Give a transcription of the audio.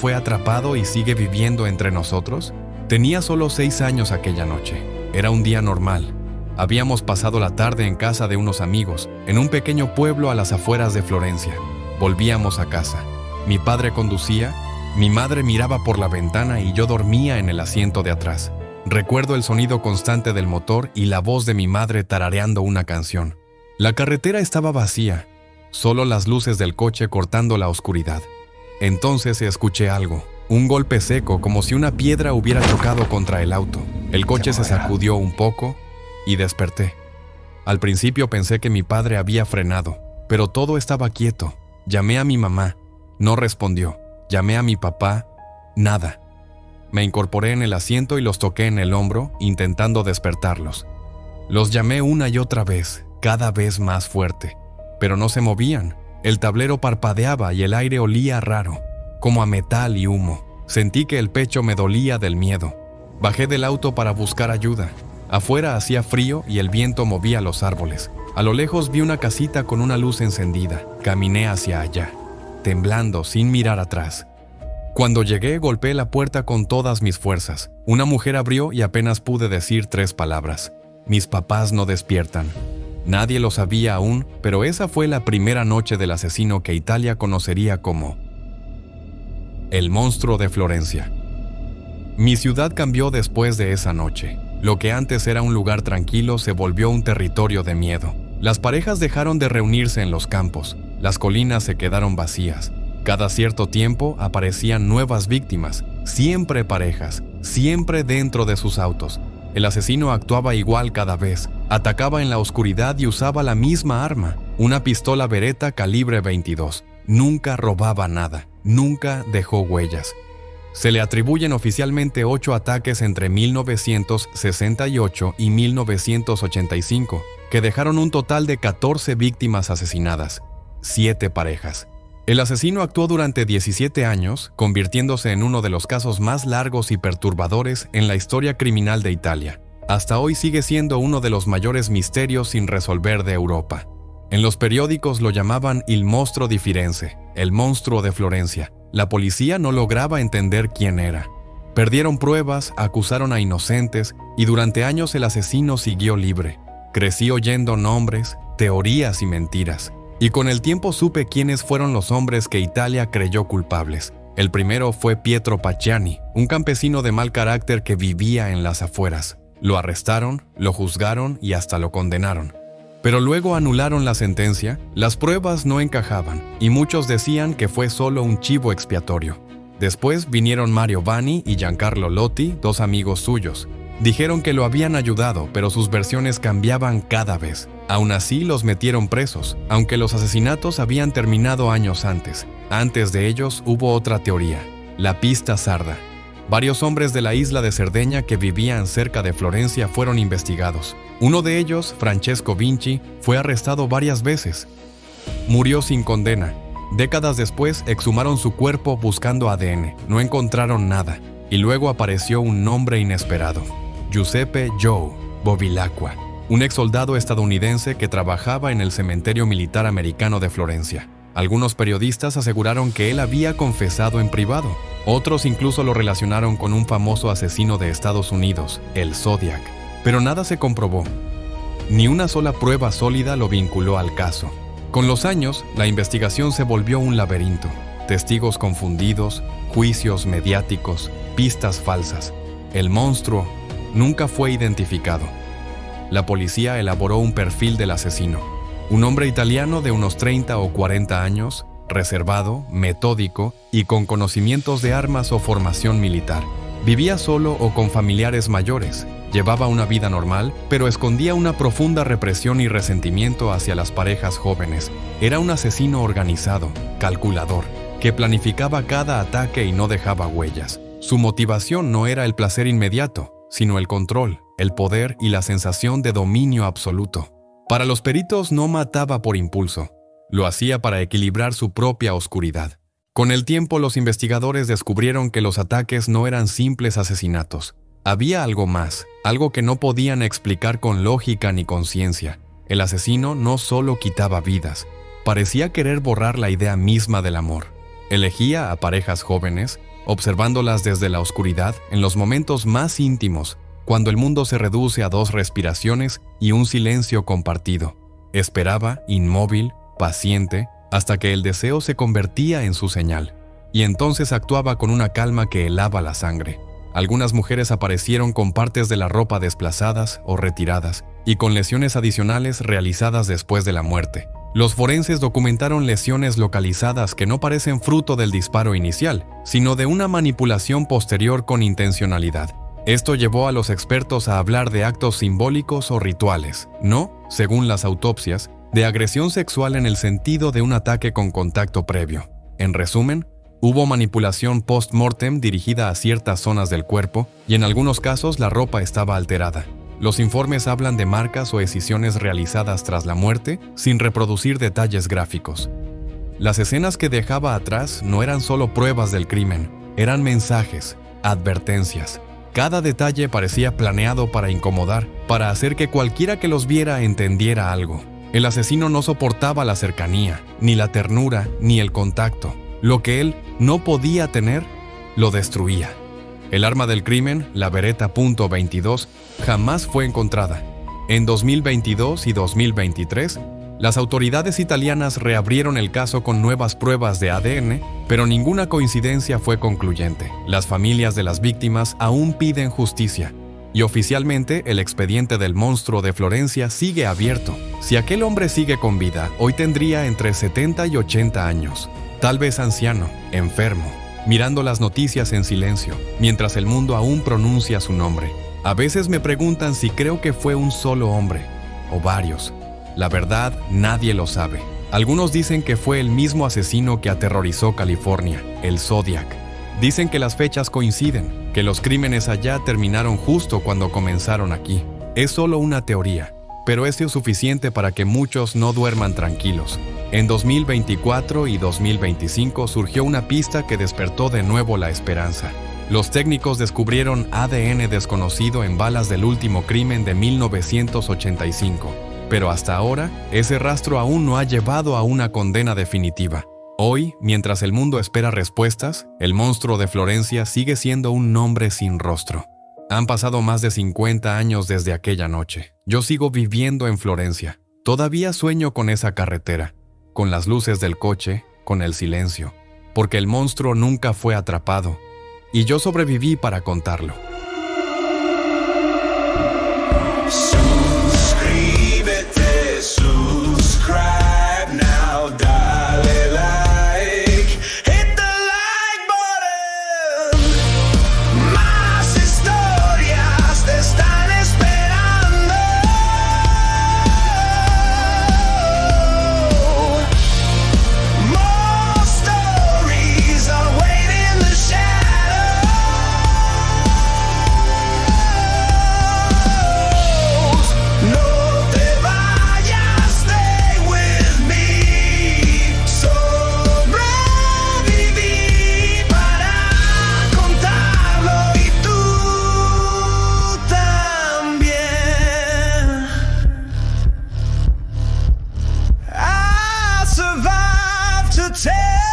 fue atrapado y sigue viviendo entre nosotros? Tenía solo 6 años aquella noche. Era un día normal. Habíamos pasado la tarde en casa de unos amigos, en un pequeño pueblo a las afueras de Florencia. Volvíamos a casa. Mi padre conducía, mi madre miraba por la ventana y yo dormía en el asiento de atrás. Recuerdo el sonido constante del motor y la voz de mi madre tarareando una canción. La carretera estaba vacía, solo las luces del coche cortando la oscuridad. Entonces escuché algo, un golpe seco como si una piedra hubiera chocado contra el auto. El coche se sacudió un poco y desperté. Al principio pensé que mi padre había frenado, pero todo estaba quieto. Llamé a mi mamá, no respondió. Llamé a mi papá, nada. Me incorporé en el asiento y los toqué en el hombro, intentando despertarlos. Los llamé una y otra vez, cada vez más fuerte, pero no se movían. El tablero parpadeaba y el aire olía raro, como a metal y humo. Sentí que el pecho me dolía del miedo. Bajé del auto para buscar ayuda. Afuera hacía frío y el viento movía los árboles. A lo lejos vi una casita con una luz encendida. Caminé hacia allá, temblando sin mirar atrás. Cuando llegué, golpeé la puerta con todas mis fuerzas. Una mujer abrió y apenas pude decir 3 palabras. Mis papás no despiertan. Nadie lo sabía aún, pero esa fue la primera noche del asesino que Italia conocería como el monstruo de Florencia. Mi ciudad cambió después de esa noche. Lo que antes era un lugar tranquilo se volvió un territorio de miedo. Las parejas dejaron de reunirse en los campos. Las colinas se quedaron vacías. Cada cierto tiempo aparecían nuevas víctimas, siempre parejas, siempre dentro de sus autos. El asesino actuaba igual cada vez, atacaba en la oscuridad y usaba la misma arma, una pistola Beretta calibre 22. Nunca robaba nada, nunca dejó huellas. Se le atribuyen oficialmente 8 ataques entre 1968 y 1985, que dejaron un total de 14 víctimas asesinadas, 7 parejas. El asesino actuó durante 17 años, convirtiéndose en uno de los casos más largos y perturbadores en la historia criminal de Italia. Hasta hoy sigue siendo uno de los mayores misterios sin resolver de Europa. En los periódicos lo llamaban il mostro di Firenze, el monstruo de Florencia. La policía no lograba entender quién era. Perdieron pruebas, acusaron a inocentes y durante años el asesino siguió libre. Crecí oyendo nombres, teorías y mentiras. Y con el tiempo supe quiénes fueron los hombres que Italia creyó culpables. El primero fue Pietro Pacciani, un campesino de mal carácter que vivía en las afueras. Lo arrestaron, lo juzgaron y hasta lo condenaron. Pero luego anularon la sentencia, las pruebas no encajaban y muchos decían que fue solo un chivo expiatorio. Después vinieron Mario Vanni y Giancarlo Lotti, 2 amigos suyos. Dijeron que lo habían ayudado, pero sus versiones cambiaban cada vez. Aún así los metieron presos, aunque los asesinatos habían terminado años antes. Antes de ellos hubo otra teoría, la pista sarda. Varios hombres de la isla de Cerdeña que vivían cerca de Florencia fueron investigados. Uno de ellos, Francesco Vinci, fue arrestado varias veces. Murió sin condena. Décadas después exhumaron su cuerpo buscando ADN. No encontraron nada. Y luego apareció un nombre inesperado. Giuseppe Joe Bevilacqua, un exsoldado estadounidense que trabajaba en el cementerio militar americano de Florencia. Algunos periodistas aseguraron que él había confesado en privado. Otros incluso lo relacionaron con un famoso asesino de Estados Unidos, el Zodiac. Pero nada se comprobó. Ni una sola prueba sólida lo vinculó al caso. Con los años, la investigación se volvió un laberinto. Testigos confundidos, juicios mediáticos, pistas falsas. El monstruo nunca fue identificado. La policía elaboró un perfil del asesino. Un hombre italiano de unos 30 o 40 años, reservado, metódico y con conocimientos de armas o formación militar. Vivía solo o con familiares mayores. Llevaba una vida normal, pero escondía una profunda represión y resentimiento hacia las parejas jóvenes. Era un asesino organizado, calculador, que planificaba cada ataque y no dejaba huellas. Su motivación no era el placer inmediato, sino el control, el poder y la sensación de dominio absoluto. Para los peritos no mataba por impulso, lo hacía para equilibrar su propia oscuridad. Con el tiempo los investigadores descubrieron que los ataques no eran simples asesinatos. Había algo más, algo que no podían explicar con lógica ni conciencia. El asesino no solo quitaba vidas, parecía querer borrar la idea misma del amor. Elegía a parejas jóvenes, observándolas desde la oscuridad en los momentos más íntimos, cuando el mundo se reduce a 2 respiraciones y un silencio compartido. Esperaba, inmóvil, paciente, hasta que el deseo se convertía en su señal, y entonces actuaba con una calma que helaba la sangre. Algunas mujeres aparecieron con partes de la ropa desplazadas o retiradas, y con lesiones adicionales realizadas después de la muerte. Los forenses documentaron lesiones localizadas que no parecen fruto del disparo inicial, sino de una manipulación posterior con intencionalidad. Esto llevó a los expertos a hablar de actos simbólicos o rituales, no, según las autopsias, de agresión sexual en el sentido de un ataque con contacto previo. En resumen, hubo manipulación post-mortem dirigida a ciertas zonas del cuerpo y en algunos casos la ropa estaba alterada. Los informes hablan de marcas o escisiones realizadas tras la muerte sin reproducir detalles gráficos. Las escenas que dejaba atrás no eran solo pruebas del crimen, eran mensajes, advertencias. Cada detalle parecía planeado para incomodar, para hacer que cualquiera que los viera entendiera algo. El asesino no soportaba la cercanía, ni la ternura, ni el contacto. Lo que él no podía tener, lo destruía. El arma del crimen, la Beretta .22, jamás fue encontrada. En 2022 y 2023, las autoridades italianas reabrieron el caso con nuevas pruebas de ADN, pero ninguna coincidencia fue concluyente. Las familias de las víctimas aún piden justicia, y oficialmente el expediente del monstruo de Florencia sigue abierto. Si aquel hombre sigue con vida, hoy tendría entre 70 y 80 años, tal vez anciano, enfermo, mirando las noticias en silencio, mientras el mundo aún pronuncia su nombre. A veces me preguntan si creo que fue un solo hombre, o varios. La verdad, nadie lo sabe. Algunos dicen que fue el mismo asesino que aterrorizó California, el Zodiac. Dicen que las fechas coinciden, que los crímenes allá terminaron justo cuando comenzaron aquí. Es solo una teoría, pero es suficiente para que muchos no duerman tranquilos. En 2024 y 2025 surgió una pista que despertó de nuevo la esperanza. Los técnicos descubrieron ADN desconocido en balas del último crimen de 1985, pero hasta ahora ese rastro aún no ha llevado a una condena definitiva. Hoy, mientras el mundo espera respuestas, el monstruo de Florencia sigue siendo un nombre sin rostro. Han pasado más de 50 años desde aquella noche. Yo sigo viviendo en Florencia. Todavía sueño con esa carretera, con las luces del coche, con el silencio, porque el monstruo nunca fue atrapado, y yo sobreviví para contarlo. Suscríbete, subscribe now, dale like, hit the like button. Más historias te están esperando. More stories are waiting in the shadows. No te vayas, stay with me. Sobreviví para contarlo y tú también. I survived to tell